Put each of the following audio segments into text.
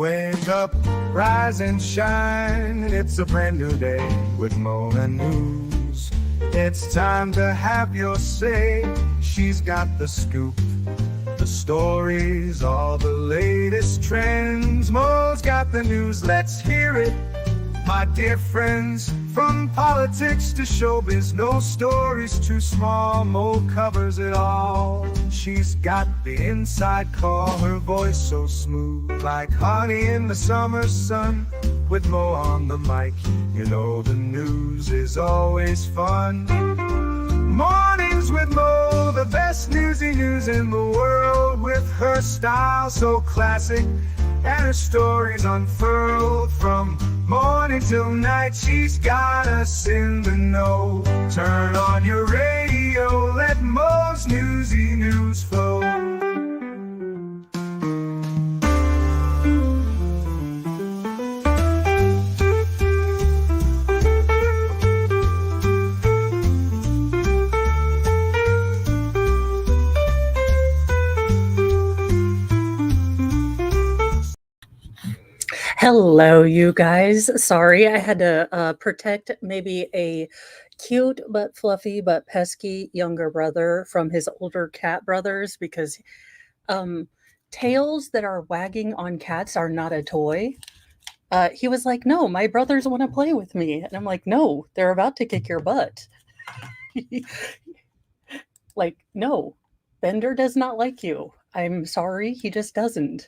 Wake up, rise and shine. It's a brand new day with Mona News. It's time to have your say. She's got the scoop, the stories, all the latest trends. Mo's got the news, let's hear it. My dear friends, from politics to showbiz, no story's too small. Mo covers it all. She's got the inside call, her voice so smooth, like honey in the summer sun. With Mo on the mic, you know the news is always fun. Mornings with Mo, the best newsy news in the world. With her style so classic and her stories unfurled, from morning till night, she's got us in the know. Turn on your radio, let Mo's newsy news flow. Hello, you guys. Sorry, I had to protect maybe a cute but fluffy but pesky younger brother from his older cat brothers because tails that are wagging on cats are not a toy. He was like, "No, my brothers want to play with me." And I'm like, "No, they're about to kick your butt." Like, no, Bender does not like you. I'm sorry, he just doesn't.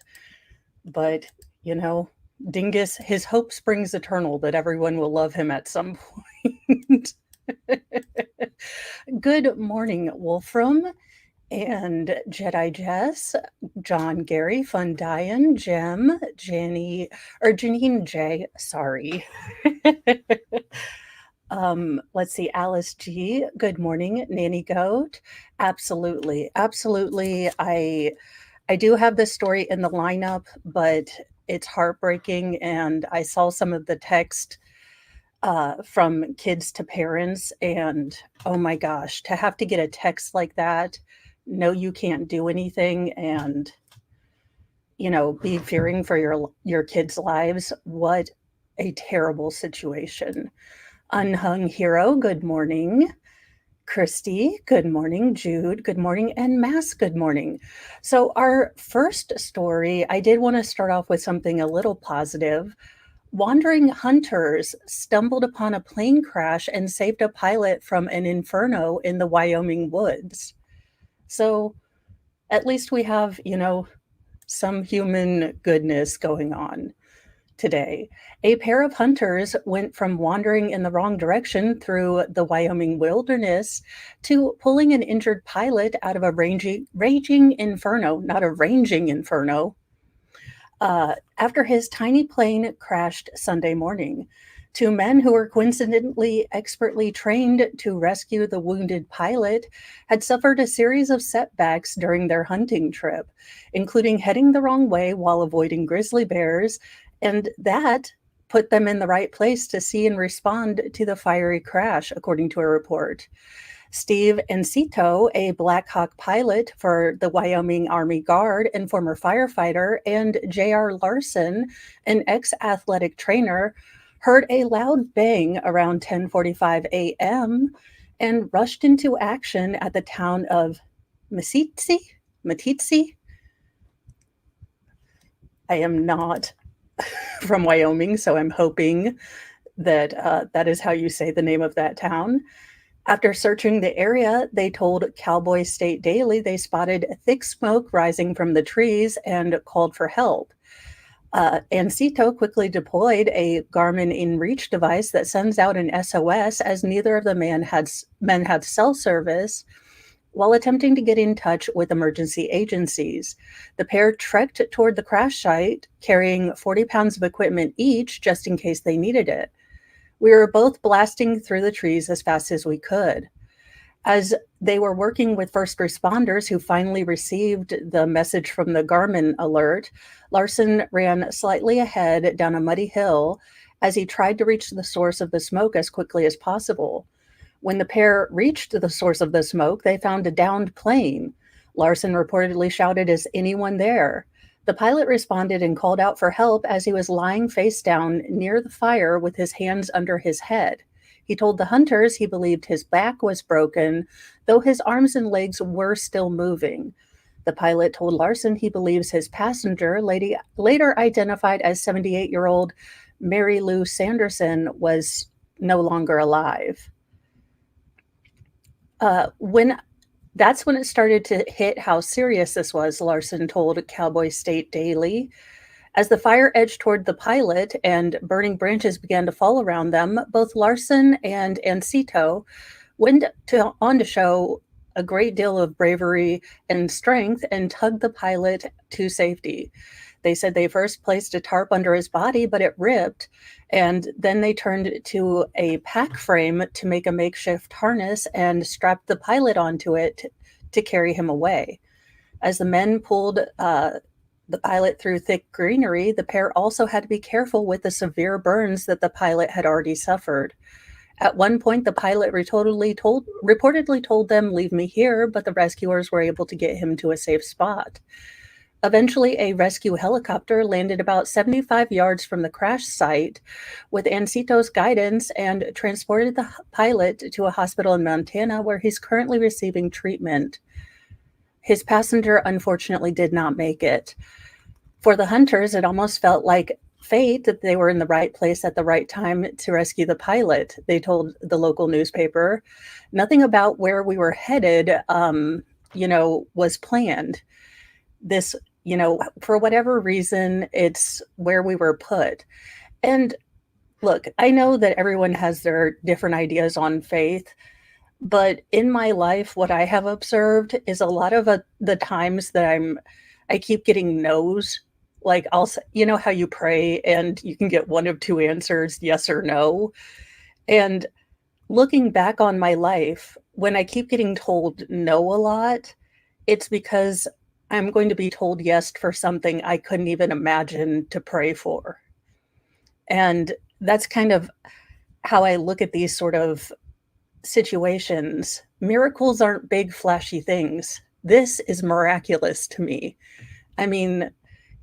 But, you know, Dingus, his hope springs eternal that everyone will love him at some point. Good morning, Wolfram and Jedi Jess, John Gary, Fun Diane, Jem, Jenny, or Janine J. Sorry. Let's see, Alice G. Good morning, Nanny Goat. Absolutely, absolutely. I do have this story in the lineup, but it's heartbreaking, and I saw some of the text from kids to parents, and oh my gosh, to have to get a text like that, no, you can't do anything, and be fearing for your kids' lives. What a terrible situation. Unhung Hero, good morning. Christy, good morning. Jude, good morning. And Mass, good morning. So our first story, I did want to start off with something a little positive. Wandering hunters stumbled upon a plane crash and saved a pilot from an inferno in the Wyoming woods. So at least we have, some human goodness going on today. A pair of hunters went from wandering in the wrong direction through the Wyoming wilderness to pulling an injured pilot out of a raging inferno, not a ranging inferno, after his tiny plane crashed Sunday morning. Two men who were coincidentally expertly trained to rescue the wounded pilot had suffered a series of setbacks during their hunting trip, including heading the wrong way while avoiding grizzly bears, and that put them in the right place to see and respond to the fiery crash, according to a report. Steve Encito, a Black Hawk pilot for the Wyoming Army Guard and former firefighter, and J.R. Larson, an ex-athletic trainer, heard a loud bang around 10:45 a.m. and rushed into action at the town of Meeteetse. I am not from Wyoming, so I'm hoping that that is how you say the name of that town. After searching the area, they told Cowboy State Daily they spotted thick smoke rising from the trees and called for help. Ancito quickly deployed a Garmin InReach device that sends out an SOS, as neither of the men had cell service, while attempting to get in touch with emergency agencies. The pair trekked toward the crash site, carrying 40 pounds of equipment each, just in case they needed it. We were both blasting through the trees as fast as we could. As they were working with first responders who finally received the message from the Garmin alert, Larson ran slightly ahead down a muddy hill as he tried to reach the source of the smoke as quickly as possible. When the pair reached the source of the smoke, they found a downed plane. Larson reportedly shouted, "Is anyone there?" The pilot responded and called out for help as he was lying face down near the fire with his hands under his head. He told the hunters he believed his back was broken, though his arms and legs were still moving. The pilot told Larson he believes his passenger, later identified as 78-year-old Mary Lou Sanderson, was no longer alive. When That's when it started to hit how serious this was, Larson told Cowboy State Daily. As the fire edged toward the pilot and burning branches began to fall around them, both Larson and Ancito on to show a great deal of bravery and strength and tugged the pilot to safety. They said they first placed a tarp under his body, but it ripped, and then they turned to a pack frame to make a makeshift harness and strapped the pilot onto it to carry him away. As the men pulled the pilot through thick greenery, the pair also had to be careful with the severe burns that the pilot had already suffered. At one point, the pilot reportedly told them, "Leave me here," but the rescuers were able to get him to a safe spot. Eventually, a rescue helicopter landed about 75 yards from the crash site with Ancito's guidance and transported the pilot to a hospital in Montana where he's currently receiving treatment. His passenger unfortunately did not make it. For the hunters, it almost felt like fate that they were in the right place at the right time to rescue the pilot. They told the local newspaper, "Nothing about where we were headed, was planned. This, for whatever reason, it's where we were put." And look, I know that everyone has their different ideas on faith, but in my life, what I have observed is a lot of the times that I keep getting no's. Like how you pray and you can get one of two answers, yes or no. And looking back on my life, when I keep getting told no a lot, it's because I'm going to be told yes for something I couldn't even imagine to pray for. And that's kind of how I look at these sort of situations. Miracles aren't big, flashy things. This is miraculous to me. I mean,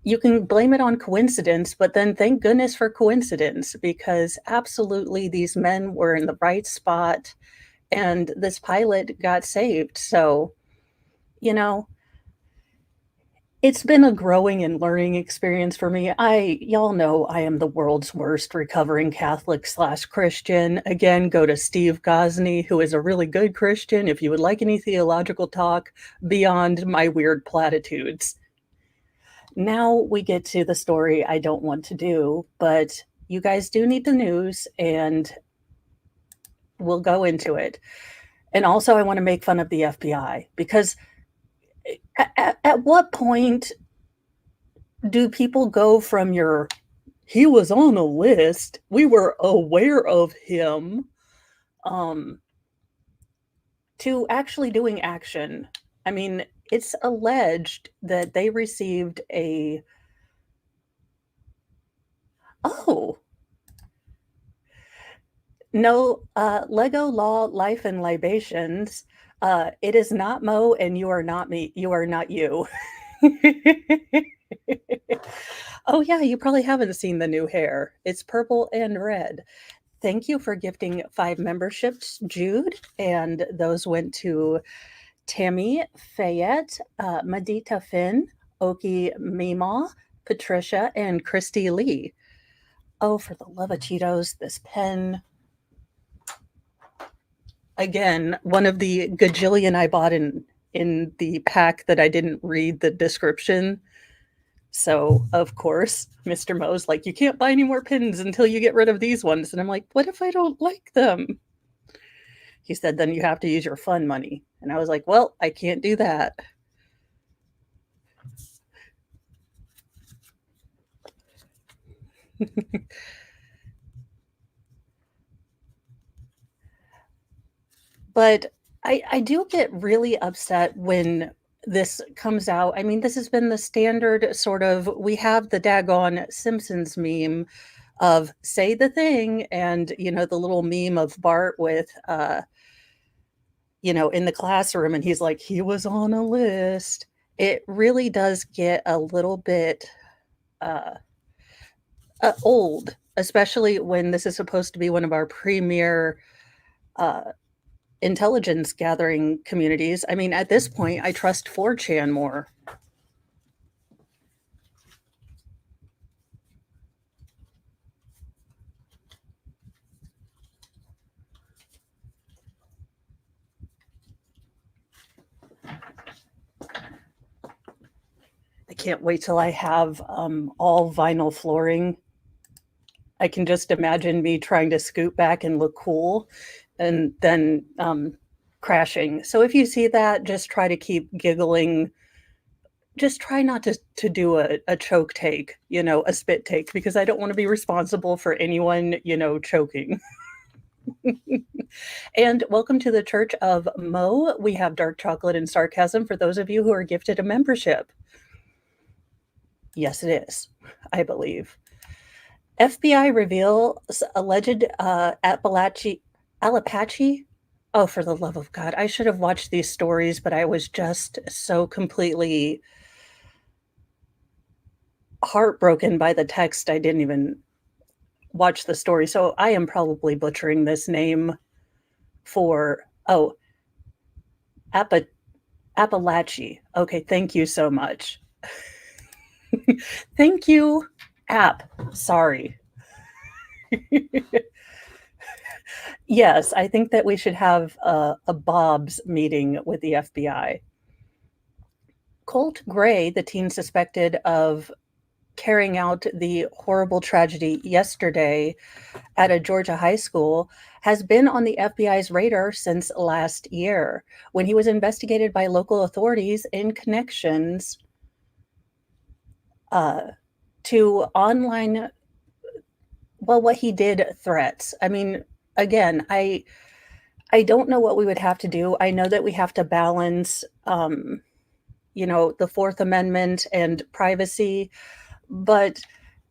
you can blame it on coincidence, but then thank goodness for coincidence, because absolutely these men were in the right spot and this pilot got saved. So, it's been a growing and learning experience for me. Y'all know I am the world's worst recovering Catholic/Christian. Again, go to Steve Gosney, who is a really good Christian, if you would like any theological talk beyond my weird platitudes. Now we get to the story I don't want to do, but you guys do need the news, and we'll go into it. And also, I want to make fun of the FBI, because at what point do people go from he was on a list, we were aware of him, to actually doing action? I mean, it's alleged that they received Lego Law, Life and Libations. It is not Mo, and you are not me. You are not you. Oh, yeah, you probably haven't seen the new hair. It's purple and red. Thank you for gifting 5 memberships, Jude. And those went to Tammy Fayette, Medita Finn, Oki Mima, Patricia, and Christy Lee. Oh, for the love of Cheetos, this pen. Again, one of the gajillion I bought in the pack that I didn't read the description. So, of course, Mr. Mo's like, "You can't buy any more pins until you get rid of these ones." And I'm like, "What if I don't like them?" He said, "Then you have to use your fun money." And I was like, "Well, I can't do that." But I do get really upset when this comes out. I mean, this has been the standard sort of, we have the daggone Simpsons meme of say the thing, and, the little meme of Bart with, in the classroom, and he's like, "He was on a list." It really does get a little bit uh, old, especially when this is supposed to be one of our premier uh, intelligence gathering communities. I mean, at this point, I trust 4chan more. I can't wait till I have all vinyl flooring. I can just imagine me trying to scoot back and look cool and then crashing. So if you see that, just try to keep giggling. Just try not to do a choke take, a spit take, because I don't want to be responsible for anyone, choking. And welcome to the Church of Mo. We have dark chocolate and sarcasm for those of you who are gifted a membership. Yes, it is, I believe. FBI reveals alleged Alapache. Oh, for the love of God. I should have watched these stories, but I was just so completely heartbroken by the text. I didn't even watch the story. So I am probably butchering this name for, Appalachie. Okay, thank you so much. Thank you, App. Sorry. Yes, I think that we should have a Bob's meeting with the FBI. Colt Gray, the teen suspected of carrying out the horrible tragedy yesterday at a Georgia high school, has been on the FBI's radar since last year when he was investigated by local authorities in connections to online, well, what he did threats. I mean, again, I don't know what we would have to do. I know that we have to balance, the Fourth Amendment and privacy, but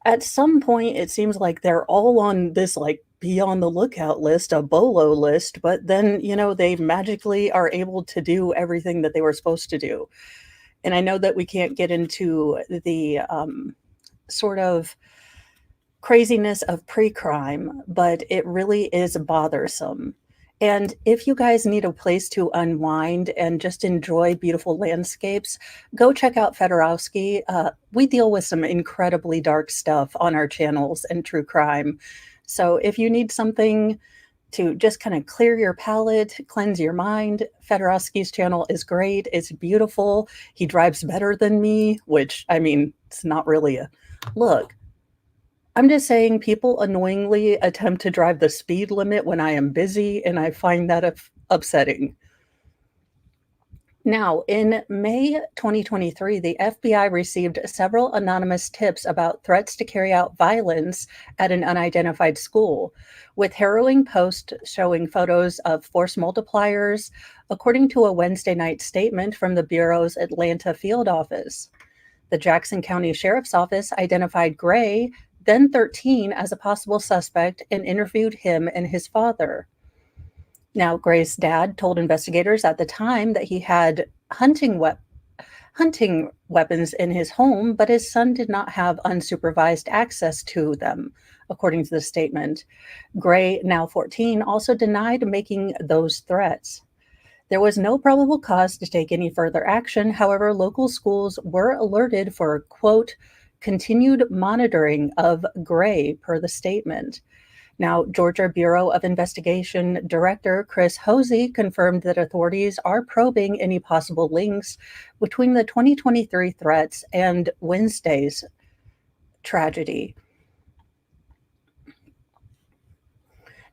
at some point, it seems like they're all on this like be on the lookout list, a BOLO list, but then, they magically are able to do everything that they were supposed to do. And I know that we can't get into the sort of craziness of pre-crime, but it really is bothersome. And if you guys need a place to unwind and just enjoy beautiful landscapes, go check out Fedorowski. We deal with some incredibly dark stuff on our channels and true crime. So if you need something to just kind of clear your palate, cleanse your mind, Fedorowski's channel is great. It's beautiful. He drives better than me, which, I mean, it's not really a look. I'm just saying people annoyingly attempt to drive the speed limit when I am busy, and I find that upsetting. Now, in May 2023, the FBI received several anonymous tips about threats to carry out violence at an unidentified school, with harrowing posts showing photos of force multipliers, according to a Wednesday night statement from the Bureau's Atlanta field office. The Jackson County Sheriff's Office identified Gray, then 13, as a possible suspect and interviewed him and his father. Now, Gray's dad told investigators at the time that he had hunting weapons in his home, but his son did not have unsupervised access to them, according to the statement. Gray, now 14, also denied making those threats. There was no probable cause to take any further action. However, local schools were alerted for, quote, continued monitoring of Gray, per the statement. Now, Georgia Bureau of Investigation Director Chris Hosey confirmed that authorities are probing any possible links between the 2023 threats and Wednesday's tragedy.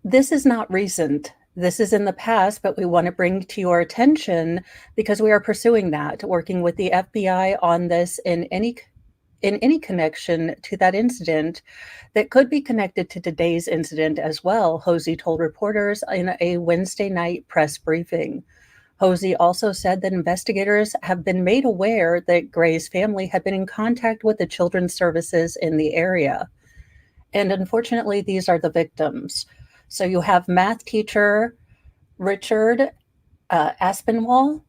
This is not recent. This is in the past, but we want to bring to your attention because we are pursuing that, working with the FBI on this in any connection to that incident that could be connected to today's incident as well, Hosey told reporters in a Wednesday night press briefing. Hosey also said that investigators have been made aware that Gray's family had been in contact with the children's services in the area. And unfortunately, these are the victims. So you have math teacher Richard Aspinwall.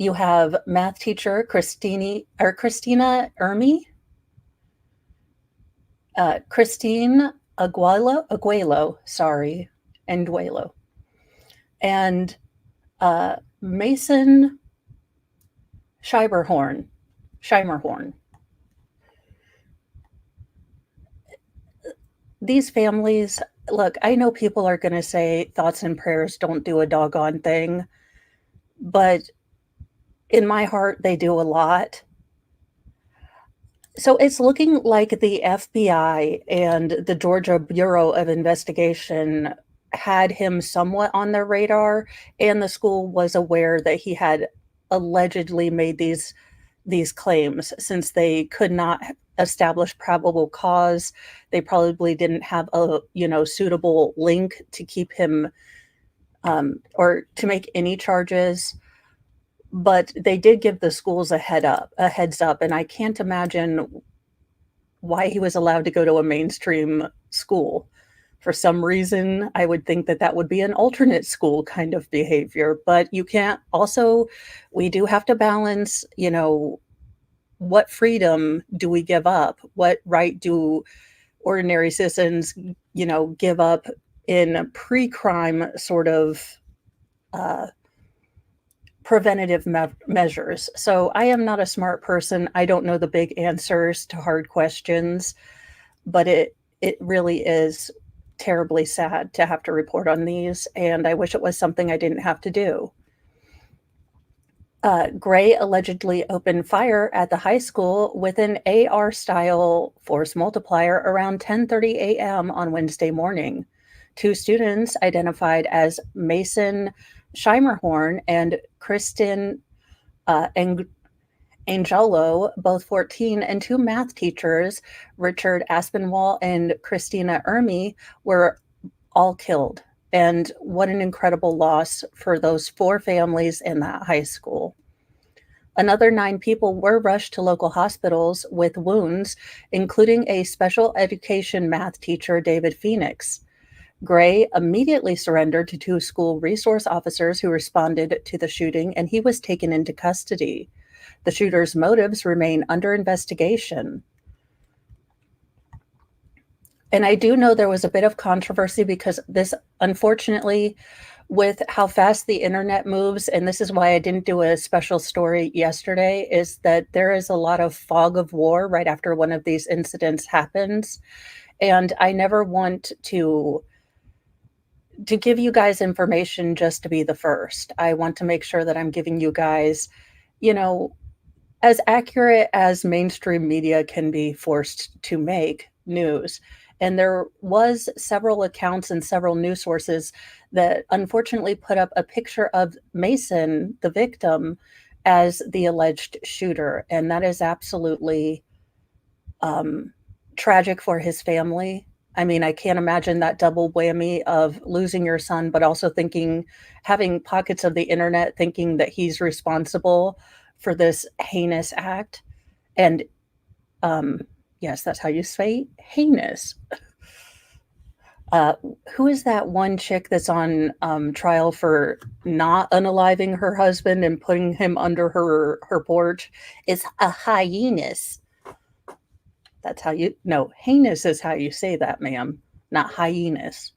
You have math teacher Christina Ermi, Christine Aguelo, sorry, and Duelo, and Mason Scheimerhorn. These families, look, I know people are going to say thoughts and prayers don't do a doggone thing, but in my heart, they do a lot. So it's looking like the FBI and the Georgia Bureau of Investigation had him somewhat on their radar, and the school was aware that he had allegedly made these claims since they could not establish probable cause. They probably didn't have a suitable link to keep him or to make any charges. But they did give the schools a heads up, and I can't imagine why he was allowed to go to a mainstream school. For some reason, I would think that that would be an alternate school kind of behavior, but you can't also, we do have to balance, what freedom do we give up? What right do ordinary citizens, give up in pre-crime sort of uh, preventative measures? So I am not a smart person. I don't know the big answers to hard questions, but it really is terribly sad to have to report on these, and I wish it was something I didn't have to do. Gray allegedly opened fire at the high school with an AR-style force multiplier around 10:30 a.m. on Wednesday morning. Two students identified as Mason Scheimerhorn and Kristen Angelo, both 14, and two math teachers, Richard Aspinwall and Christina Ermi, were all killed. And what an incredible loss for those four families in that high school. Another 9 people were rushed to local hospitals with wounds, including a special education math teacher, David Phoenix. Gray immediately surrendered to 2 school resource officers who responded to the shooting, and he was taken into custody. The shooter's motives remain under investigation. And I do know there was a bit of controversy because this, unfortunately, with how fast the internet moves, and this is why I didn't do a special story yesterday, is that there is a lot of fog of war right after one of these incidents happens. And I never want to give you guys information just to be the first. I want to make sure that I'm giving you guys, as accurate as mainstream media can be forced to make news. And there was several accounts and several news sources that unfortunately put up a picture of Mason, the victim, as the alleged shooter. And that is absolutely tragic for his family. I mean, I can't imagine that double whammy of losing your son, but also having pockets of the internet thinking that he's responsible for this heinous act. And yes, that's how you say heinous. Who is that one chick that's on trial for not unaliving her husband and putting him under her porch? It's a hyenas. That's how heinous is how you say that, ma'am, not hyenas.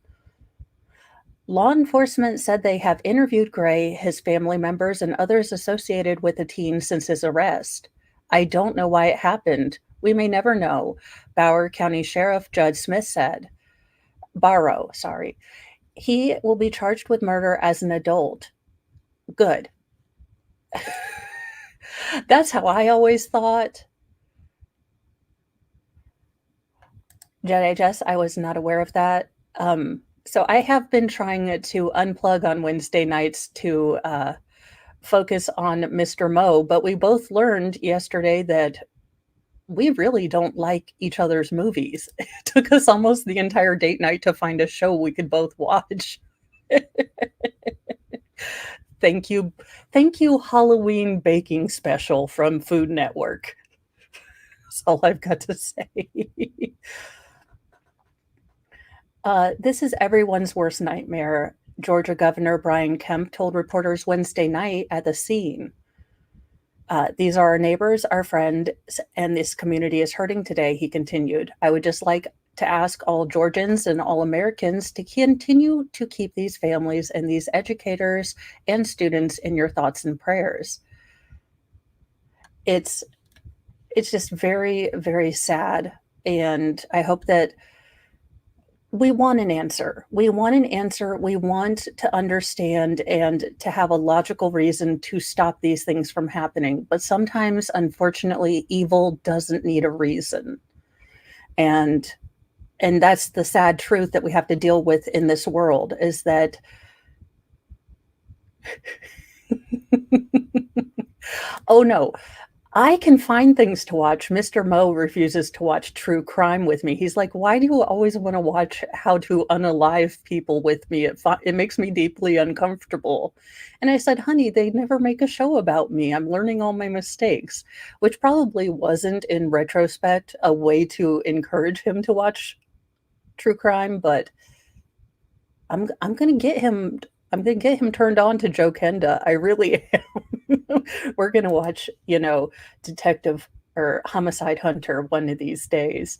Law enforcement said they have interviewed Gray, his family members, and others associated with the teen since his arrest. I don't know why it happened. We may never know, Broward County Sheriff Judd Smith said. Barrow, sorry. He will be charged with murder as an adult. Good. That's how I always thought. Jedi Jess, I was not aware of that. So I have been trying to unplug on Wednesday nights to focus on Mr. Mo, but we both learned yesterday that we really don't like each other's movies. It took us almost the entire date night to find a show we could both watch. Thank you, Halloween baking special from Food Network. That's all I've got to say. This is everyone's worst nightmare, Georgia Governor Brian Kemp told reporters Wednesday night at the scene. These are our neighbors, our friends, and this community is hurting today, he continued. I would just like to ask all Georgians and all Americans to continue to keep these families and these educators and students in your thoughts and prayers. It's just very, very sad. And I hope that we want an answer. We want an answer. We want to understand and to have a logical reason to stop these things from happening. But sometimes, unfortunately, evil doesn't need a reason. And that's the sad truth that we have to deal with in this world, is that oh no, I can find things to watch. Mr. Mo refuses to watch true crime with me. He's like, "Why do you always want to watch how to unalive people with me? It makes me deeply uncomfortable." And I said, "Honey, they never make a show about me. I'm learning all my mistakes," which probably wasn't, in retrospect, a way to encourage him to watch true crime, but I'm gonna get him. I'm gonna get him turned on to Joe Kenda. I really am. We're gonna watch, Detective or Homicide Hunter one of these days.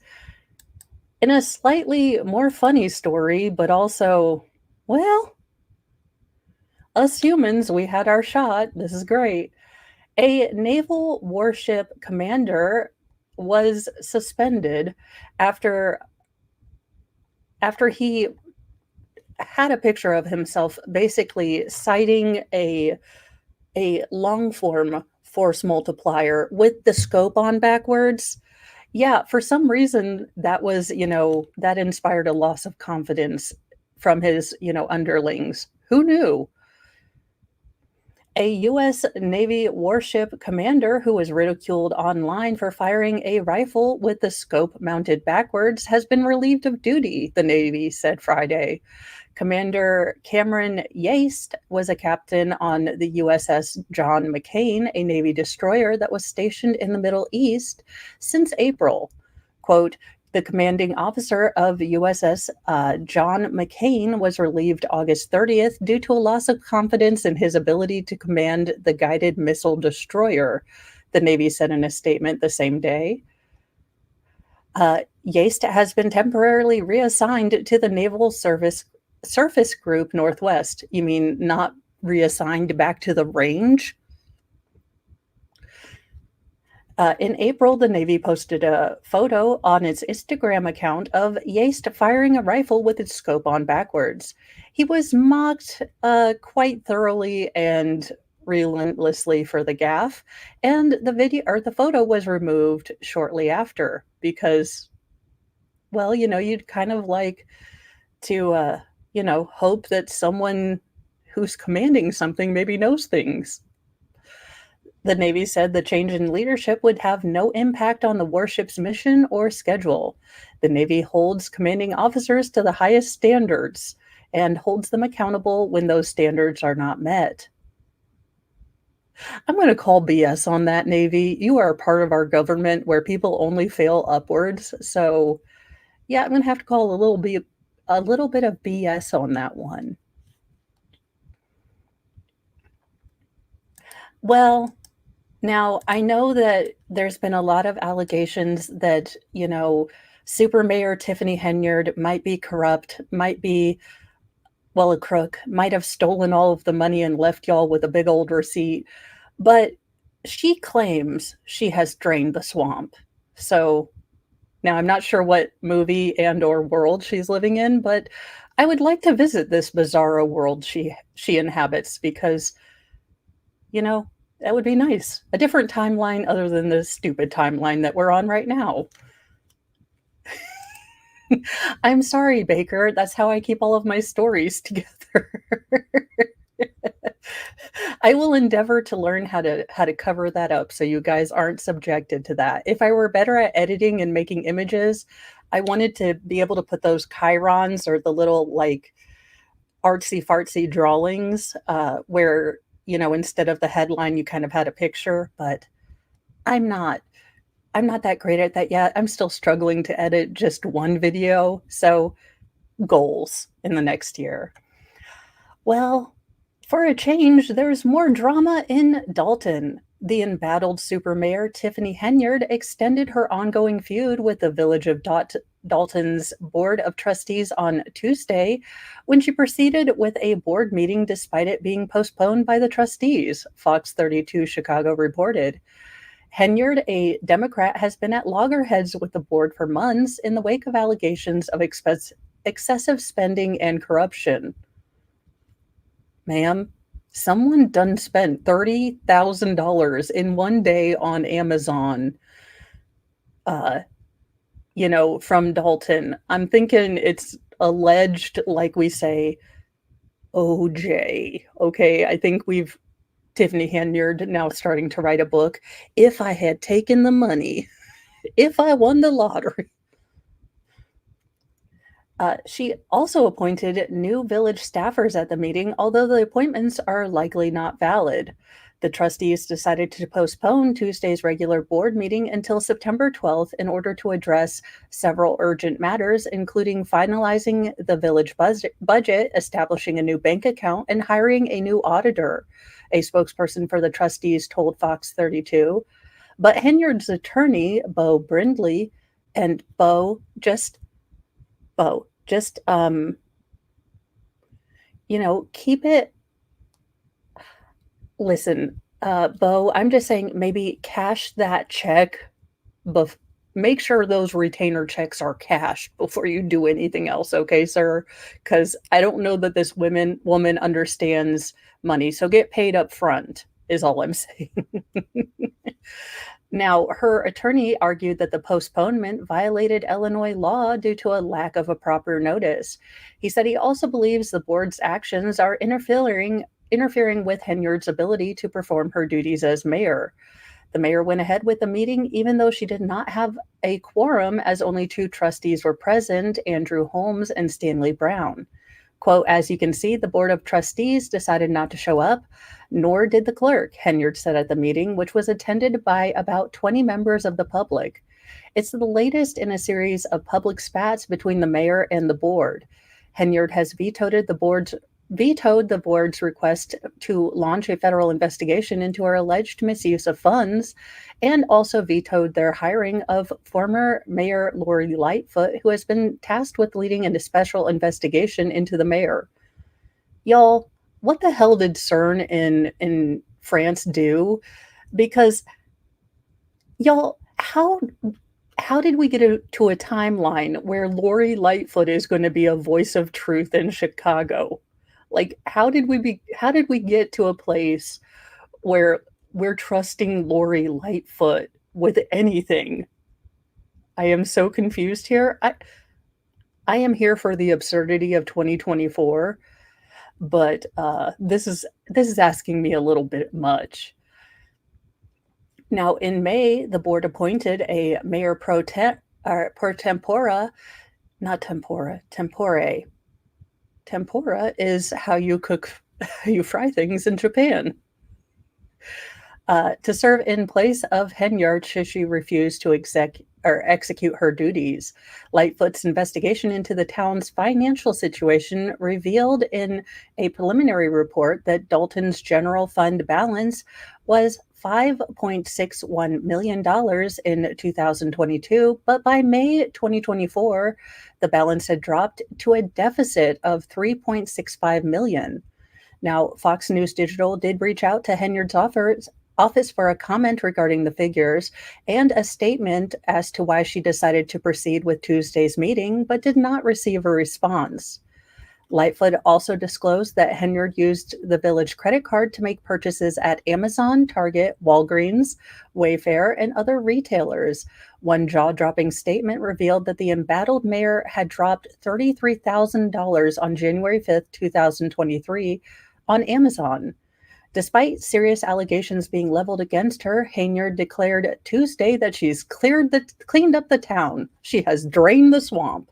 In a slightly more funny story, but also, well, us humans, we had our shot. This is great. A naval warship commander was suspended after he had a picture of himself basically citing a long form force multiplier with the scope on backwards. Yeah, for some reason that was, that inspired a loss of confidence from his, underlings. Who knew? A U.S. Navy warship commander who was ridiculed online for firing a rifle with the scope mounted backwards has been relieved of duty, the Navy said Friday. Commander Cameron Yaste was a captain on the USS John McCain, a Navy destroyer that was stationed in the Middle East since April. Quote, the commanding officer of USS John McCain was relieved August 30th due to a loss of confidence in his ability to command the guided missile destroyer, the Navy said in a statement the same day. Yaste has been temporarily reassigned to the Naval Surface Group Northwest. You mean not reassigned back to the range? In April, the Navy posted a photo on its Instagram account of Yaste firing a rifle with its scope on backwards. He was mocked quite thoroughly and relentlessly for the gaffe, and the photo was removed shortly after because, well, you'd kind of like to, hope that someone who's commanding something maybe knows things. The Navy said the change in leadership would have no impact on the warship's mission or schedule. The Navy holds commanding officers to the highest standards and holds them accountable when those standards are not met. I'm going to call BS on that, Navy. You are a part of our government where people only fail upwards. So, yeah, I'm going to have to call a little bit of BS on that one. Well, now, I know that there's been a lot of allegations that, Super Mayor Tiffany Henyard might be corrupt, might be, well, a crook, might have stolen all of the money and left y'all with a big old receipt. But she claims she has drained the swamp. So now I'm not sure what movie and or world she's living in, but I would like to visit this bizarro world she inhabits because, that would be nice. A different timeline other than the stupid timeline that we're on right now. I'm sorry, Baker. That's how I keep all of my stories together. I will endeavor to learn how to cover that up so you guys aren't subjected to that. If I were better at editing and making images, I wanted to be able to put those chyrons or the little like artsy fartsy drawings where instead of the headline, you kind of had a picture, but I'm not that great at that yet. I'm still struggling to edit just one video. So goals in the next year. Well, for a change, there's more drama in Dalton. The embattled supermayor Tiffany Henyard extended her ongoing feud with the Village of Dalton's Board of Trustees on Tuesday when she proceeded with a board meeting despite it being postponed by the trustees, Fox 32 Chicago reported. Henyard, a Democrat, has been at loggerheads with the board for months in the wake of allegations of excessive spending and corruption. Ma'am, someone done spent $30,000 in one day on Amazon, uh, from Dalton. I'm thinking it's alleged, like we say, OJ. Okay, I think Tiffany Henyard now starting to write a book. If I had taken the money, if I won the lottery. She also appointed new village staffers at the meeting, although the appointments are likely not valid. The trustees decided to postpone Tuesday's regular board meeting until September 12th in order to address several urgent matters, including finalizing the village budget, establishing a new bank account, and hiring a new auditor, a spokesperson for the trustees told Fox 32. But Henyard's attorney, Bo Brindley, and Bo, keep it. Listen, Bo, I'm just saying maybe cash that check. Make sure those retainer checks are cashed before you do anything else, okay, sir? Because I don't know that this woman understands money. So get paid up front, is all I'm saying. Now, her attorney argued that the postponement violated Illinois law due to a lack of a proper notice. He said he also believes the board's actions are interfering with Henyard's ability to perform her duties as mayor. The mayor went ahead with the meeting even though she did not have a quorum, as only two trustees were present, Andrew Holmes and Stanley Brown. Quote, as you can see, the Board of Trustees decided not to show up, nor did the clerk, Henyard said at the meeting, which was attended by about 20 members of the public. It's the latest in a series of public spats between the mayor and the board. Henyard has vetoed the board's request to launch a federal investigation into her alleged misuse of funds, and also vetoed their hiring of former Mayor Lori Lightfoot, who has been tasked with leading a special investigation into the mayor. Y'all, what the hell did CERN in France do? Because, y'all, how did we get to a timeline where Lori Lightfoot is going to be a voice of truth in Chicago? Like, how did we get to a place where we're trusting Lori Lightfoot with anything? I am so confused here. I am here for the absurdity of 2024, but this is asking me a little bit much. Now, in May, the board appointed a mayor pro tempore. Tempura is how you fry things in Japan. To serve in place of Henyard should she refuse to execute her duties. Lightfoot's investigation into the town's financial situation revealed in a preliminary report that Dalton's general fund balance was $5.61 million in 2022, but by May 2024, the balance had dropped to a deficit of $3.65 million. Now, Fox News Digital did reach out to Henyard's office for a comment regarding the figures and a statement as to why she decided to proceed with Tuesday's meeting, but did not receive a response. Lightfoot also disclosed that Henyard used the village credit card to make purchases at Amazon, Target, Walgreens, Wayfair, and other retailers. One jaw-dropping statement revealed that the embattled mayor had dropped $33,000 on January 5th, 2023 on Amazon. Despite serious allegations being leveled against her, Henyard declared Tuesday that she's cleaned up the town. She has drained the swamp.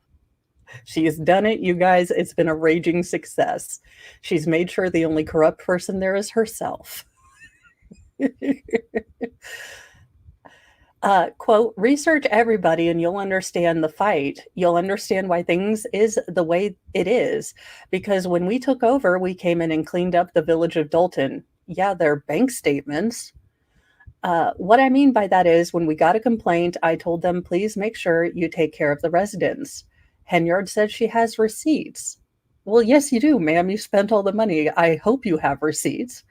She has done it, you guys. It's been a raging success. She's made sure the only corrupt person there is herself. Quote, research everybody and you'll understand the fight. You'll understand why things is the way it is. Because when we took over, we came in and cleaned up the village of Dalton. Yeah, their bank statements. What I mean by that is when we got a complaint, I told them, please make sure you take care of the residents. Henyard said she has receipts. Well, yes, you do, ma'am. You spent all the money. I hope you have receipts.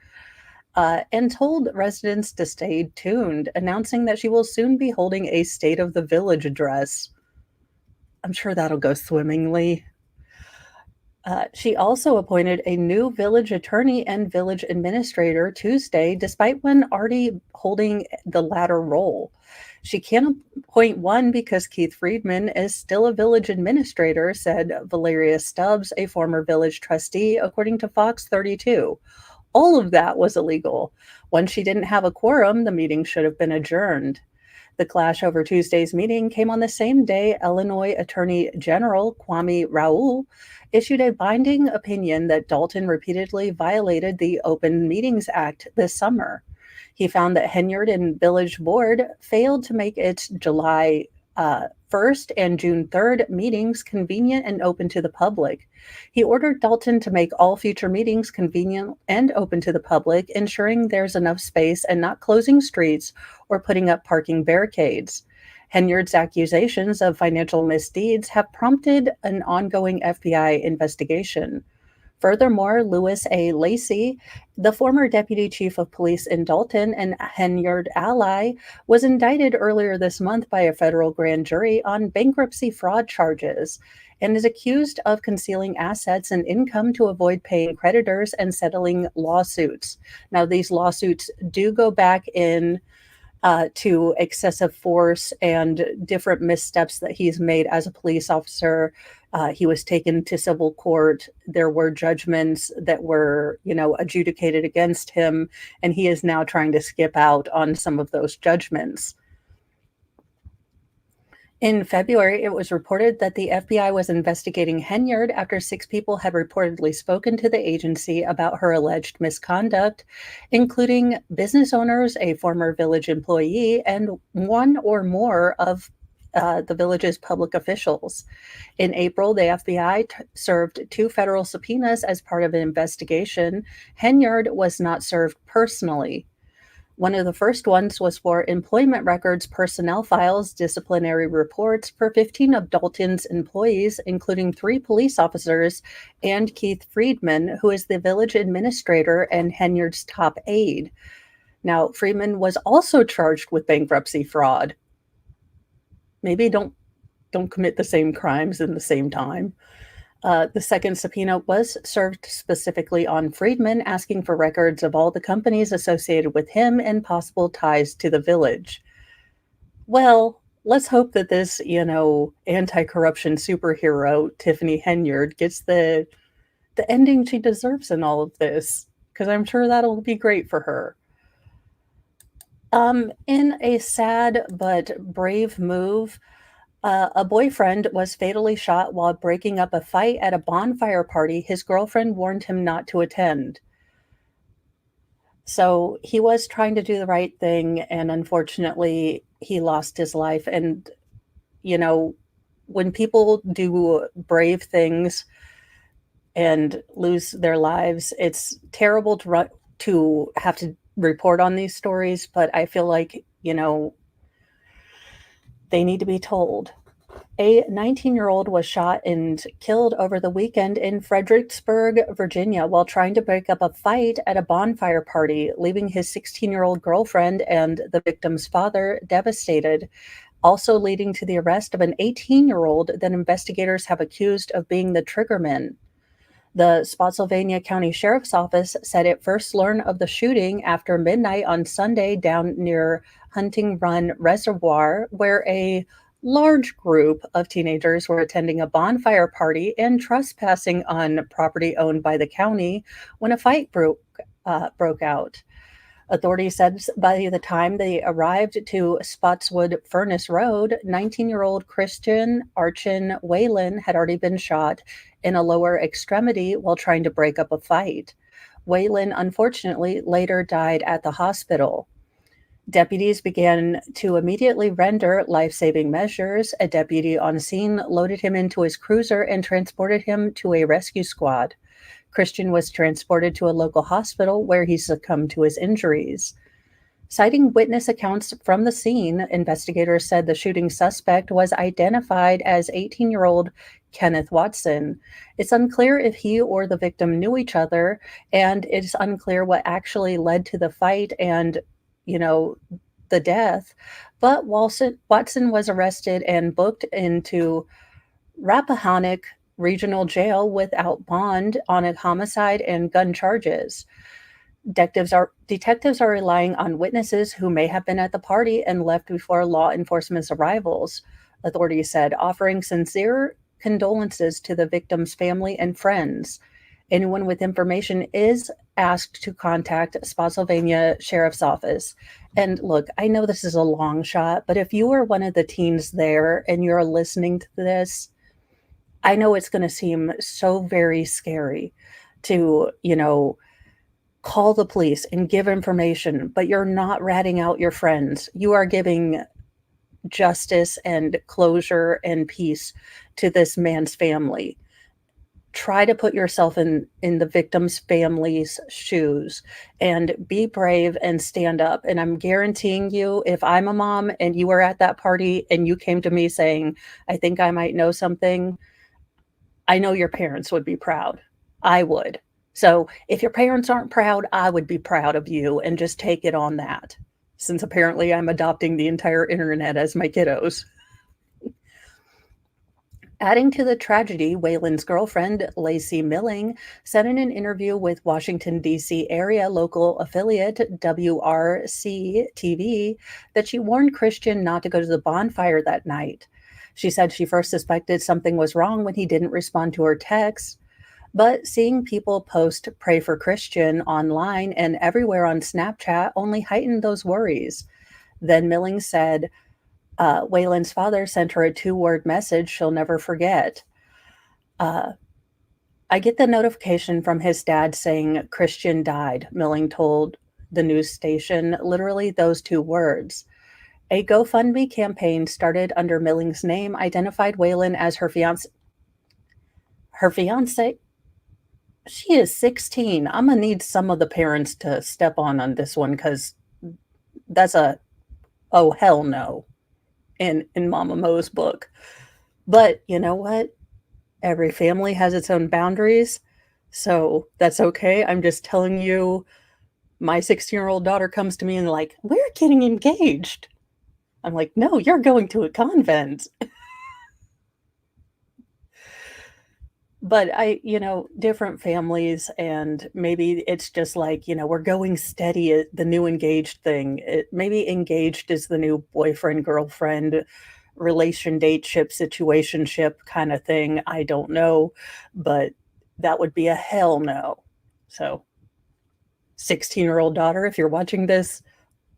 And told residents to stay tuned, announcing that she will soon be holding a State of the Village address. I'm sure that'll go swimmingly. She also appointed a new village attorney and village administrator Tuesday, despite when already holding the latter role. She can't appoint one because Keith Friedman is still a village administrator, said Valeria Stubbs, a former village trustee, according to Fox 32. All of that was illegal. When she didn't have a quorum, the meeting should have been adjourned. The clash over Tuesday's meeting came on the same day Illinois Attorney General Kwame Raoul issued a binding opinion that Dalton repeatedly violated the Open Meetings Act this summer. He found that Henyard and Village Board failed to make its July 1st and June 3rd meetings convenient and open to the public. He ordered Dalton to make all future meetings convenient and open to the public, ensuring there's enough space and not closing streets or putting up parking barricades. Henyard's accusations of financial misdeeds have prompted an ongoing FBI investigation. Furthermore, Louis A. Lacey, the former deputy chief of police in Dalton and Henyard ally, was indicted earlier this month by a federal grand jury on bankruptcy fraud charges and is accused of concealing assets and income to avoid paying creditors and settling lawsuits. Now, these lawsuits do go back in to excessive force and different missteps that he's made as a police officer. He was taken to civil court. There were judgments that were, adjudicated against him, and he is now trying to skip out on some of those judgments. In February, it was reported that the FBI was investigating Henyard after 6 people had reportedly spoken to the agency about her alleged misconduct, including business owners, a former village employee, and one or more of the village's public officials. In April, the FBI served 2 federal subpoenas as part of an investigation. Henyard was not served personally. One of the first ones was for employment records, personnel files, disciplinary reports for 15 of Dalton's employees, including 3 police officers and Keith Friedman, who is the village administrator and Henyard's top aide. Now, Friedman was also charged with bankruptcy fraud. Maybe don't commit the same crimes in the same time. The second subpoena was served specifically on Friedman, asking for records of all the companies associated with him and possible ties to the village. Well, let's hope that this, anti-corruption superhero, Tiffany Henyard, gets the ending she deserves in all of this, because I'm sure that'll be great for her. In a sad but brave move, a boyfriend was fatally shot while breaking up a fight at a bonfire party his girlfriend warned him not to attend. So he was trying to do the right thing, and unfortunately, he lost his life. And, when people do brave things and lose their lives, it's terrible to have to report on these stories, but I feel like, they need to be told. A 19-year-old was shot and killed over the weekend in Fredericksburg, Virginia, while trying to break up a fight at a bonfire party, leaving his 16-year-old girlfriend and the victim's father devastated, also leading to the arrest of an 18-year-old that investigators have accused of being the triggerman. The Spotsylvania County Sheriff's Office said it first learned of the shooting after midnight on Sunday down near Hunting Run Reservoir, where a large group of teenagers were attending a bonfire party and trespassing on property owned by the county when a fight broke out. Authorities said by the time they arrived to Spotswood Furnace Road, 19-year-old Christian Archin Whalen had already been shot in a lower extremity while trying to break up a fight. Whalen, unfortunately, later died at the hospital. Deputies began to immediately render life-saving measures. A deputy on scene loaded him into his cruiser and transported him to a rescue squad. Christian was transported to a local hospital where he succumbed to his injuries. Citing witness accounts from the scene, investigators said the shooting suspect was identified as 18-year-old Kenneth Watson. It's unclear if he or the victim knew each other, and it's unclear what actually led to the fight and, you know, the death. But Watson was arrested and booked into Rappahannock Regional Jail without bond on a homicide and gun charges. Detectives are relying on witnesses who may have been at the party and left before law enforcement's arrivals, authorities said, offering sincere condolences to the victim's family and friends. Anyone with information is asked to contact Spotsylvania Sheriff's Office. And look, I know this is a long shot, but if you are one of the teens there and you're listening to this, I know it's going to seem so very scary to, call the police and give information, but you're not ratting out your friends. You are giving justice and closure and peace to this man's family. Try to put yourself in the victim's family's shoes and be brave and stand up. And I'm guaranteeing you, if I'm a mom and you were at that party and you came to me saying, I think I might know something, I know your parents would be proud. I would. So if your parents aren't proud, I would be proud of you and just take it on that, since apparently I'm adopting the entire internet as my kiddos. Adding to the tragedy, Wayland's girlfriend, Lacey Milling, said in an interview with Washington, D.C. area local affiliate WRC TV that she warned Christian not to go to the bonfire that night. She said she first suspected something was wrong when he didn't respond to her texts. But seeing people post "Pray for Christian" online and everywhere on Snapchat only heightened those worries. Then Milling said Wayland's father sent her a 2-word message she'll never forget. I get the notification from his dad saying Christian died, Milling told the news station, literally those 2 words. A GoFundMe campaign started under Milling's name identified Wayland as her fiance. Her fiance? She is 16. I'm gonna need some of the parents to step on this one, because that's a oh hell no in Mama Mo's book. But you know what? Every family has its own boundaries, so that's okay. I'm just telling you, my 16-year-old daughter comes to me and like, we're getting engaged. I'm like, no, you're going to a convent. But different families, and maybe it's just like, we're going steady at the new engaged thing. Maybe engaged is the new boyfriend, girlfriend, relation, dateship, situationship kind of thing. I don't know, but that would be a hell no. So 16-year-old daughter, if you're watching this,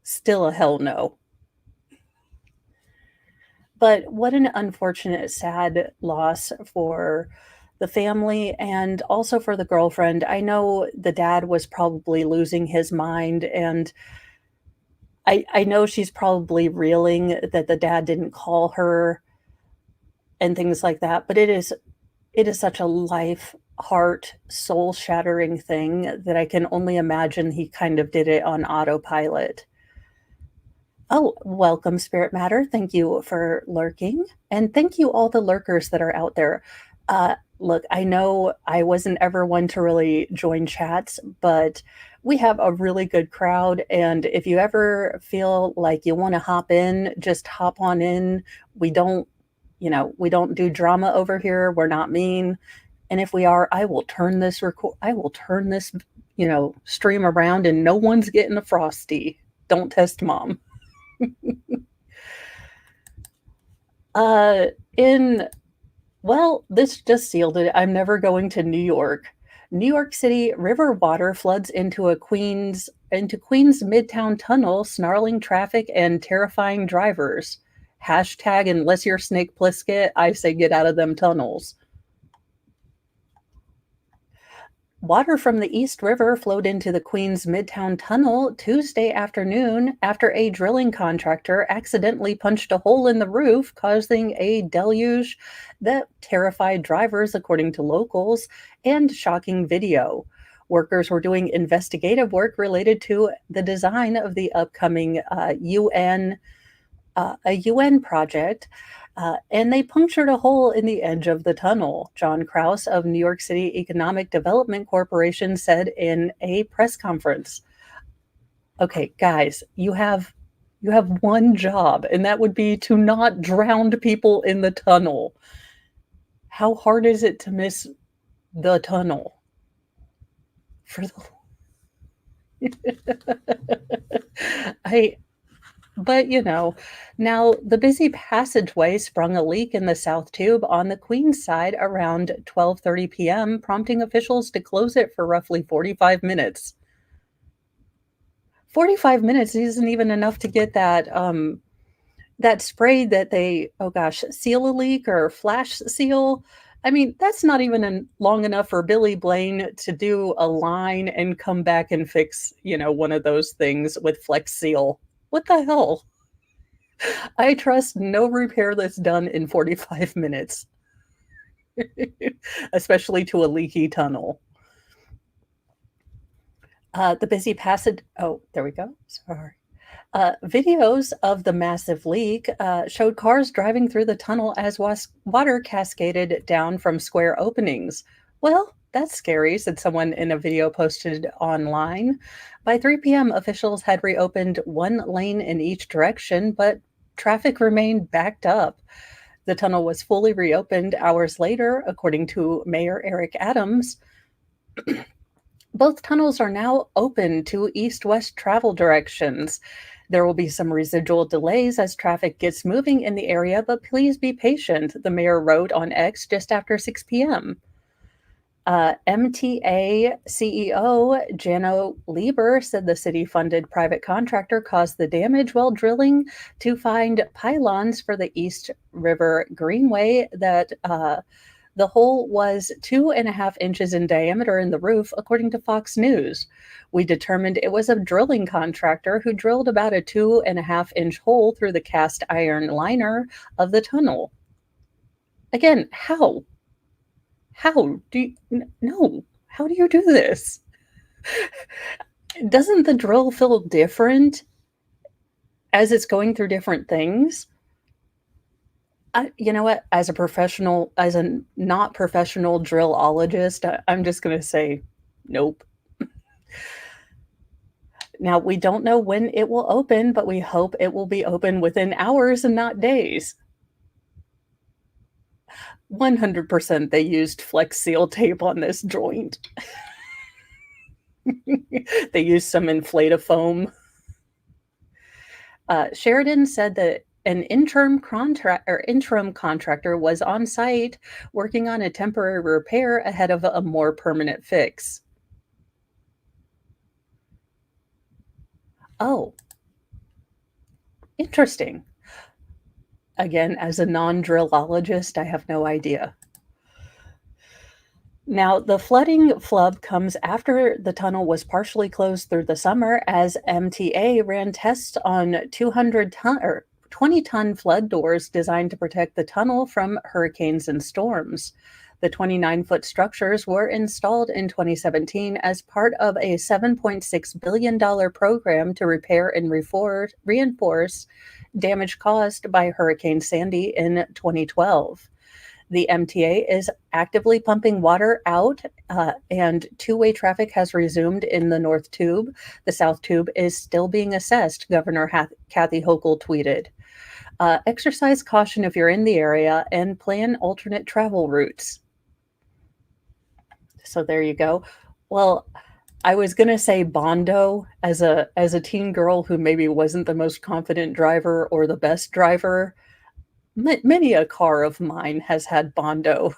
still a hell no. But what an unfortunate, sad loss for the family and also for the girlfriend. I know the dad was probably losing his mind, and I know she's probably reeling that the dad didn't call her and things like that. But it is such a life, heart, soul shattering thing that I can only imagine he kind of did it on autopilot. Oh, welcome, Spirit Matter. Thank you for lurking. And thank you, all the lurkers that are out there. Look, I know I wasn't ever one to really join chats, but we have a really good crowd. And if you ever feel like you want to hop in, just hop on in. We don't do drama over here. We're not mean. And if we are, I will turn this stream around and no one's getting a frosty. Don't test mom. This just sealed it. I'm never going to New York. New York City river water floods into Queens Midtown Tunnel, snarling traffic and terrifying drivers. Hashtag unless you're Snake Plissket, I say get out of them tunnels. Water from the East River flowed into the Queens Midtown Tunnel Tuesday afternoon after a drilling contractor accidentally punched a hole in the roof, causing a deluge that terrified drivers, according to locals, and shocking video. Workers were doing investigative work related to the design of the upcoming a UN project, and they punctured a hole in the edge of the tunnel. John Krause of New York City Economic Development Corporation said in a press conference, "Okay, guys, you have one job, and that would be to not drown people in the tunnel. How hard is it to miss the tunnel?" For the I But, now the busy passageway sprung a leak in the South Tube on the Queen's side around 12:30 p.m., prompting officials to close it for roughly 45 minutes. 45 minutes isn't even enough to get that spray that they, oh gosh, seal a leak or flash seal. I mean, that's not even long enough for Billy Blaine to do a line and come back and fix, one of those things with Flex Seal. What the hell? I trust no repair that's done in 45 minutes, especially to a leaky tunnel. The busy passage. Oh, there we go. Sorry. Videos of the massive leak showed cars driving through the tunnel as water cascaded down from square openings. Well, that's scary, said someone in a video posted online. By 3 p.m., officials had reopened one lane in each direction, but traffic remained backed up. The tunnel was fully reopened hours later, according to Mayor Eric Adams. Both tunnels are now open to east-west travel directions. There will be some residual delays as traffic gets moving in the area, but please be patient, the mayor wrote on X just after 6 p.m. MTA CEO Jano Lieber said the city-funded private contractor caused the damage while drilling to find pylons for the East River Greenway that the hole was 2.5 inches in diameter in the roof, according to Fox News. We determined it was a drilling contractor who drilled about a 2.5-inch hole through the cast iron liner of the tunnel. Again, how? How do you, no, how do you do this? Doesn't the drill feel different as it's going through different things? You know what? As a not professional drillologist, I'm just going to say nope. Now, we don't know when it will open, but we hope it will be open within hours and not days. 100% they used Flex Seal tape on this joint. They used some inflatafoam. Sheridan said that an interim contractor was on site working on a temporary repair ahead of a more permanent fix. Oh, interesting. Again, as a non-drillologist, I have no idea. Now, the flooding flub comes after the tunnel was partially closed through the summer as MTA ran tests on 20-ton flood doors designed to protect the tunnel from hurricanes and storms. The 29-foot structures were installed in 2017 as part of a $7.6 billion program to repair and reinforce damage caused by Hurricane Sandy in 2012. The MTA is actively pumping water out, and two-way traffic has resumed in the North Tube. The South Tube is still being assessed, Governor Kathy Hochul tweeted. Exercise caution if you're in the area and plan alternate travel routes. So there you go. Well, I was going to say Bondo as a teen girl who maybe wasn't the most confident driver or the best driver. Many a car of mine has had Bondo.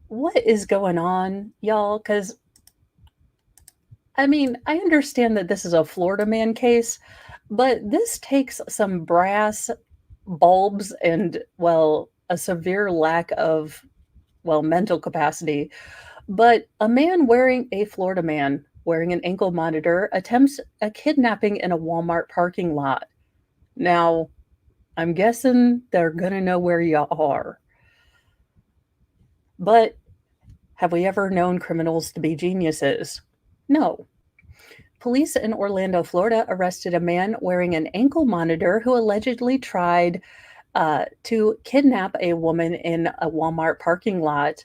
What is going on, y'all? Because, I mean, I understand that this is a Florida man case, but this takes some brass bulbs and, well, a severe lack of, well, mental capacity. But a man wearing a Florida man wearing an ankle monitor attempts a kidnapping in a Walmart parking lot. Now, I'm guessing they're gonna know where you are. But have we ever known criminals to be geniuses? No. Police in Orlando, Florida arrested a man wearing an ankle monitor who allegedly tried to kidnap a woman in a Walmart parking lot.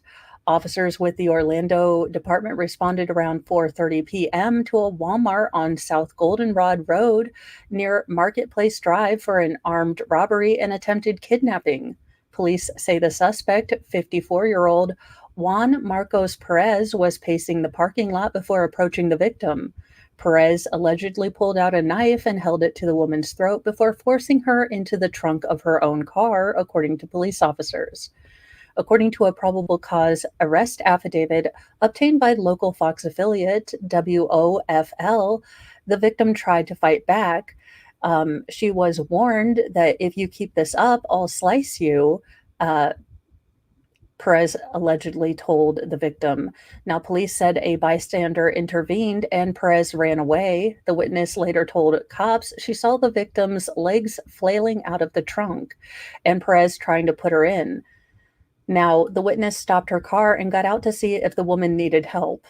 Officers with the Orlando department responded around 4:30 p.m. to a Walmart on South Goldenrod Road near Marketplace Drive for an armed robbery and attempted kidnapping. Police say the suspect, 54-year-old Juan Marcos Perez, was pacing the parking lot before approaching the victim. Perez allegedly pulled out a knife and held it to the woman's throat before forcing her into the trunk of her own car, according to police officers. According to a probable cause arrest affidavit obtained by local Fox affiliate WOFL, the victim tried to fight back. She was warned that if you keep this up, I'll slice you. Perez allegedly told the victim. Now, police said a bystander intervened and Perez ran away. The witness later told cops she saw the victim's legs flailing out of the trunk and Perez trying to put her in. Now, the witness stopped her car and got out to see if the woman needed help.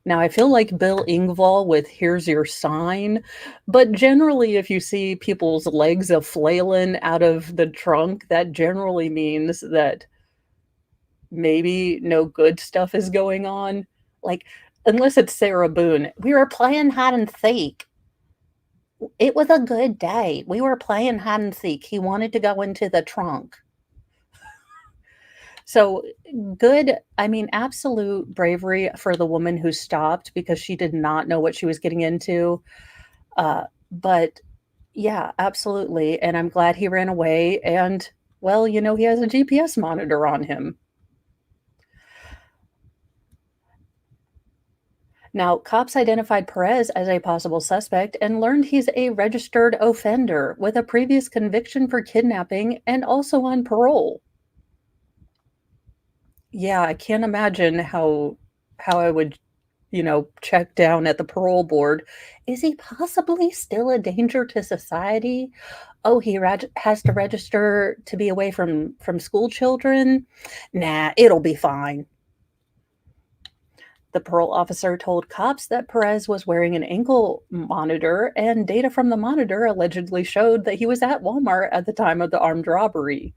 Now, I feel like Bill Engvall with "Here's Your Sign," but generally, if you see people's legs a flailing out of the trunk, that generally means that maybe no good stuff is going on. Like, unless it's Sarah Boone. We were playing hide and seek. It was a good day. We were playing hide and seek. He wanted to go into the trunk. So good, I mean, absolute bravery for the woman who stopped because she did not know what she was getting into. But yeah, absolutely. And I'm glad he ran away. And well, he has a GPS monitor on him. Now, cops identified Perez as a possible suspect and learned he's a registered offender with a previous conviction for kidnapping and also on parole. Yeah, I can't imagine how I would, check down at the parole board. Is he possibly still a danger to society? Oh, he has to register to be away from school children? Nah, it'll be fine. The parole officer told cops that Perez was wearing an ankle monitor, and data from the monitor allegedly showed that he was at Walmart at the time of the armed robbery.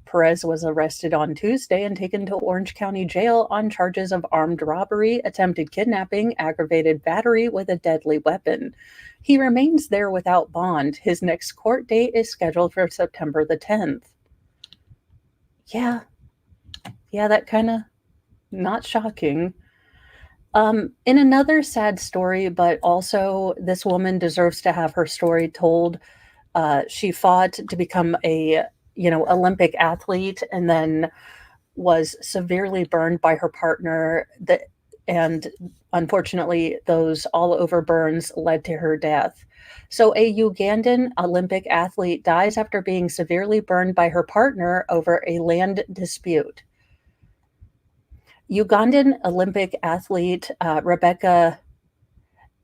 Perez was arrested on Tuesday and taken to Orange County Jail on charges of armed robbery, attempted kidnapping, aggravated battery with a deadly weapon. He remains there without bond. His next court date is scheduled for September the 10th. Yeah, that kind of not shocking. In another sad story, but also this woman deserves to have her story told. She fought to become a Olympic athlete and then was severely burned by her partner and unfortunately those all over burns led to her death. So a Ugandan Olympic athlete dies after being severely burned by her partner over a land dispute. Ugandan Olympic athlete Rebecca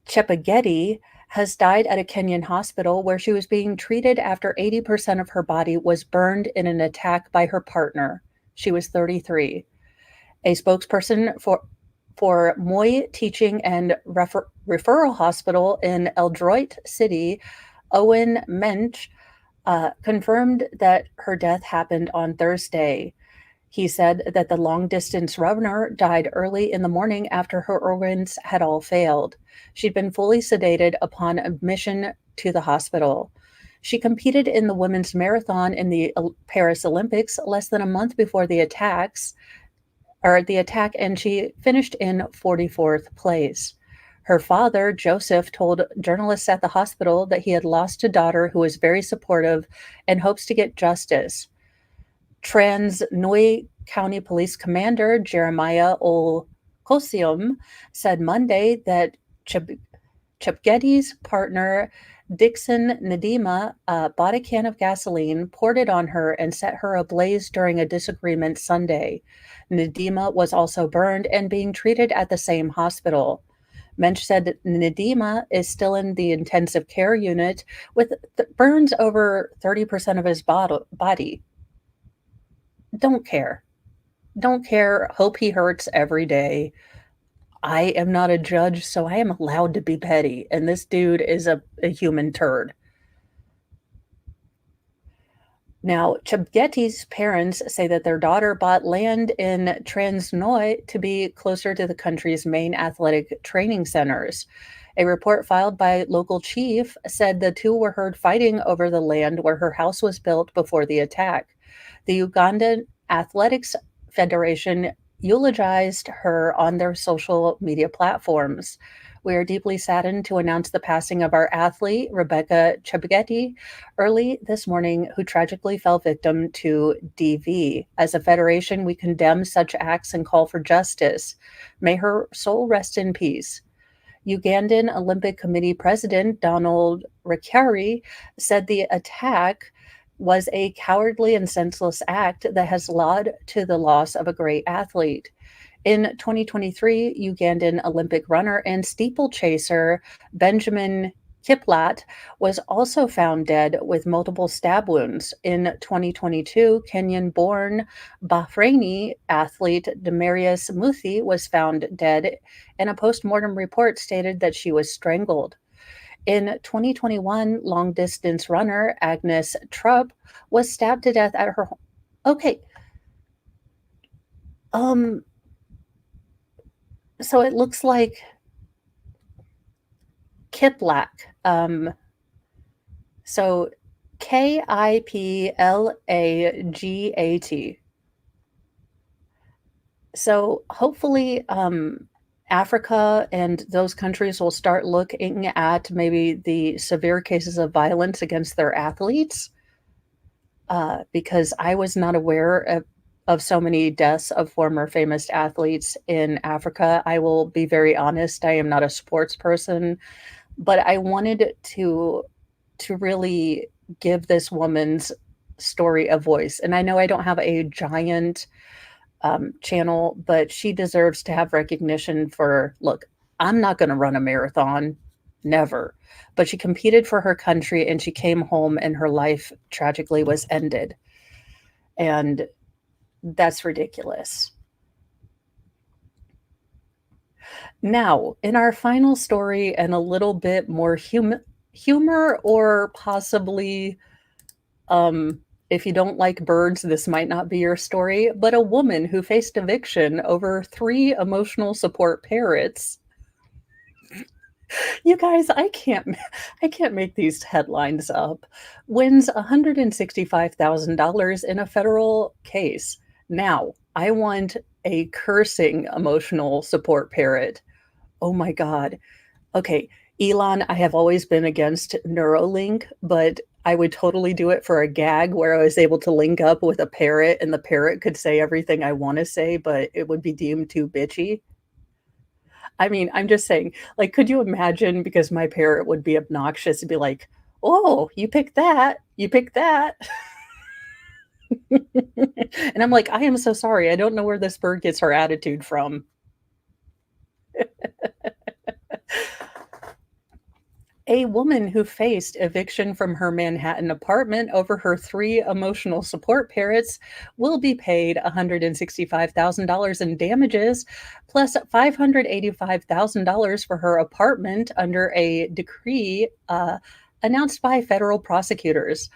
Cheptegei has died at a Kenyan hospital where she was being treated after 80% of her body was burned in an attack by her partner. She was 33. A spokesperson for Moi Teaching and Referral Hospital in Eldroit City, Owen Mensch, confirmed that her death happened on Thursday. He said that the long-distance runner died early in the morning after her organs had all failed. She'd been fully sedated upon admission to the hospital. She competed in the women's marathon in the Paris Olympics less than a month before the attack, and she finished in 44th place. Her father, Joseph, told journalists at the hospital that he had lost a daughter who was very supportive and hopes to get justice. Trans-Noi County Police Commander Jeremiah Olkosium said Monday that Cheptegei's partner Dixon Nadima bought a can of gasoline, poured it on her, and set her ablaze during a disagreement Sunday. Nadima was also burned and being treated at the same hospital. Mensch said that Nedima is still in the intensive care unit with burns over 30% of his body. Don't care. Don't care. Hope he hurts every day. I am not a judge, so I am allowed to be petty. And this dude is a human turd. Now, Chebgetti's parents say that their daughter bought land in Transnoy to be closer to the country's main athletic training centers. A report filed by local chief said the two were heard fighting over the land where her house was built before the attack. The Ugandan Athletics Federation eulogized her on their social media platforms. We are deeply saddened to announce the passing of our athlete, Rebecca Chebgetti, early this morning, who tragically fell victim to DV. As a federation, we condemn such acts and call for justice. May her soul rest in peace. Ugandan Olympic Committee President Donald Rakari said the attack was a cowardly and senseless act that has led to the loss of a great athlete. In 2023, Ugandan Olympic runner and steeplechaser Benjamin Kiplat was also found dead with multiple stab wounds. In 2022, Kenyan-born Bahraini athlete Demarius Muthi was found dead, and a post-mortem report stated that she was strangled. In 2021, long-distance runner Agnes Trupp was stabbed to death at her home. Okay. So it looks like Kiplak. So Kiplagat. So hopefully, Africa and those countries will start looking at maybe the severe cases of violence against their athletes, because I was not aware of so many deaths of former famous athletes in Africa. I will be very honest, I am not a sports person, but I wanted to really give this woman's story a voice. And I know I don't have a giant channel, but she deserves to have recognition for, look, I'm not going to run a marathon, never. But she competed for her country and she came home and her life tragically was ended. And that's ridiculous. Now, in our final story, and a little bit more humor, or possibly, if you don't like birds, this might not be your story, but a woman who faced eviction over 3 emotional support parrots. You guys, I can't make these headlines up. Wins $165,000 in a federal case. Now, I want a cursing emotional support parrot. Oh my God. Okay, Elon, I have always been against Neuralink, but I would totally do it for a gag where I was able to link up with a parrot and the parrot could say everything I want to say, but it would be deemed too bitchy. I mean, I'm just saying, like, could you imagine? Because my parrot would be obnoxious and be like, "Oh, you picked that. You picked that." And I'm like, "I am so sorry. I don't know where this bird gets her attitude from." A woman who faced eviction from her Manhattan apartment over her 3 emotional support parrots will be paid $165,000 in damages, plus $585,000 for her apartment under a decree announced by federal prosecutors.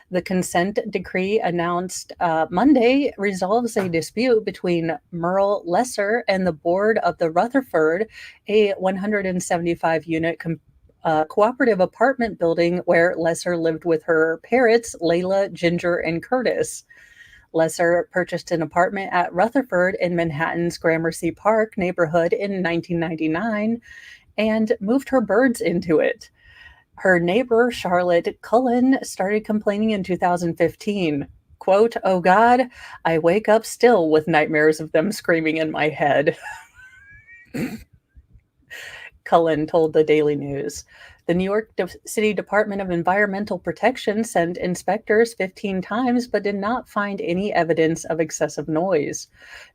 The consent decree announced Monday resolves a dispute between Merle Lesser and the board of the Rutherford, a 175-unit cooperative apartment building where Lesser lived with her parrots, Layla, Ginger, and Curtis. Lesser purchased an apartment at Rutherford in Manhattan's Gramercy Park neighborhood in 1999 and moved her birds into it. Her neighbor, Charlotte Cullen, started complaining in 2015. Quote, "Oh God, I wake up still with nightmares of them screaming in my head." Cullen told the Daily News. The New York City Department of Environmental Protection sent inspectors 15 times but did not find any evidence of excessive noise.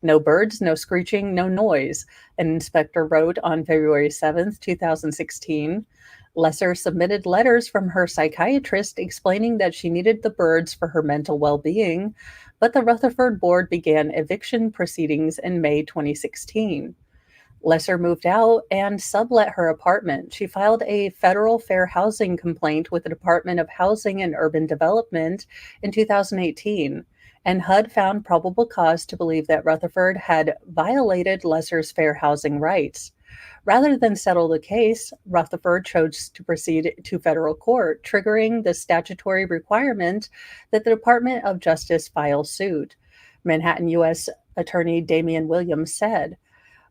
No birds, no screeching, no noise, an inspector wrote on February 7th, 2016. Lesser submitted letters from her psychiatrist explaining that she needed the birds for her mental well being, but the Rutherford board began eviction proceedings in May 2016. Lesser moved out and sublet her apartment. She filed a federal fair housing complaint with the Department of Housing and Urban Development in 2018, and HUD found probable cause to believe that Rutherford had violated Lesser's fair housing rights. Rather than settle the case, Rutherford chose to proceed to federal court, triggering the statutory requirement that the Department of Justice file suit. Manhattan U.S. Attorney Damian Williams said.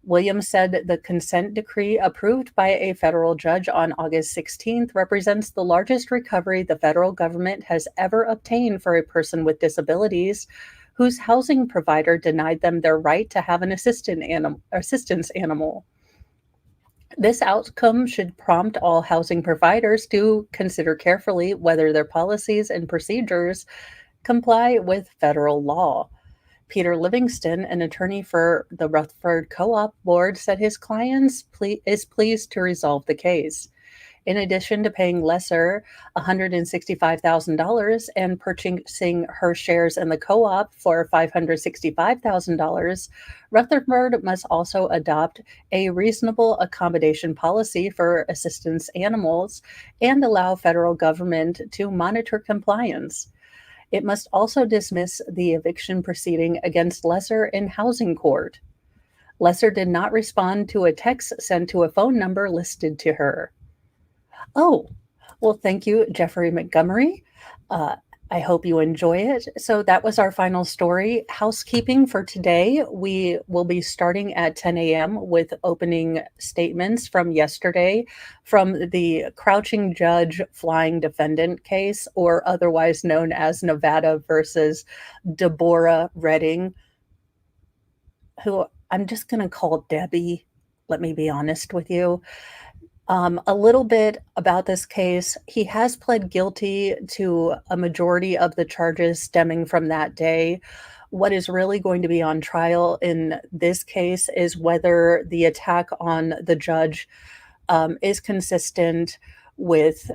Williams said the consent decree approved by a federal judge on August 16th represents the largest recovery the federal government has ever obtained for a person with disabilities whose housing provider denied them their right to have an assistance animal. This outcome should prompt all housing providers to consider carefully whether their policies and procedures comply with federal law. Peter Livingston, an attorney for the Rutherford Co-op Board, said his client is pleased to resolve the case. In addition to paying Lesser $165,000 and purchasing her shares in the co-op for $565,000, Rutherford must also adopt a reasonable accommodation policy for assistance animals and allow federal government to monitor compliance. It must also dismiss the eviction proceeding against Lesser in housing court. Lesser did not respond to a text sent to a phone number listed to her. Oh, well, thank you, Jeffrey Montgomery. I hope you enjoy it. So that was our final story. Housekeeping for today. We will be starting at 10 a.m. with opening statements from yesterday from the Crouching Judge Flying Defendant case, or otherwise known as Nevada versus Deborah Redding, who I'm just going to call Debbie. Let me be honest with you. A little bit about this case. He has pled guilty to a majority of the charges stemming from that day. What is really going to be on trial in this case is whether the attack on the judge is consistent with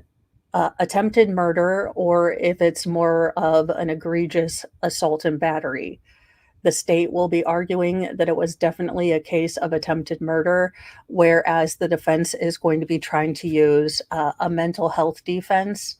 attempted murder, or if it's more of an egregious assault and battery. The state will be arguing that it was definitely a case of attempted murder, whereas the defense is going to be trying to use a mental health defense.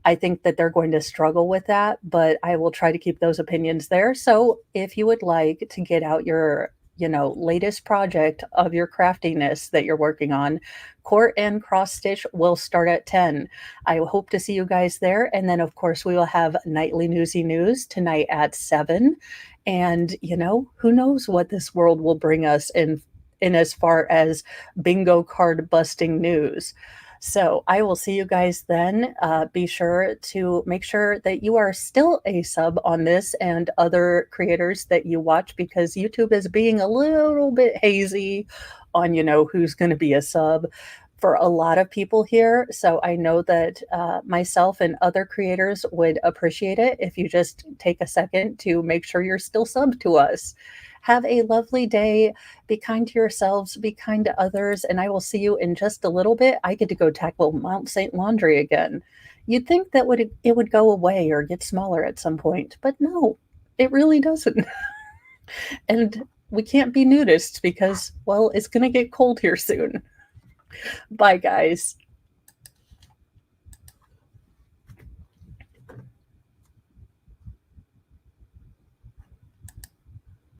I think that they're going to struggle with that, but I will try to keep those opinions there. So if you would like to get out your, latest project of your craftiness that you're working on, Court and Cross Stitch will start at 10. I hope to see you guys there. And then, of course, we will have Nightly Newsy News tonight at 7. And, who knows what this world will bring us in as far as bingo card busting news. So I will see you guys then. Be sure to make sure that you are still a sub on this and other creators that you watch, because YouTube is being a little bit hazy on, who's going to be a sub for a lot of people here. So I know that myself and other creators would appreciate it if you just take a second to make sure you're still subbed to us. Have a lovely day. Be kind to yourselves, be kind to others, and I will see you in just a little bit. I get to go tackle Mount St. Laundry again. You'd think that it would go away or get smaller at some point, but no, it really doesn't. And we can't be nudists because, well, it's going to get cold here soon. Bye, guys.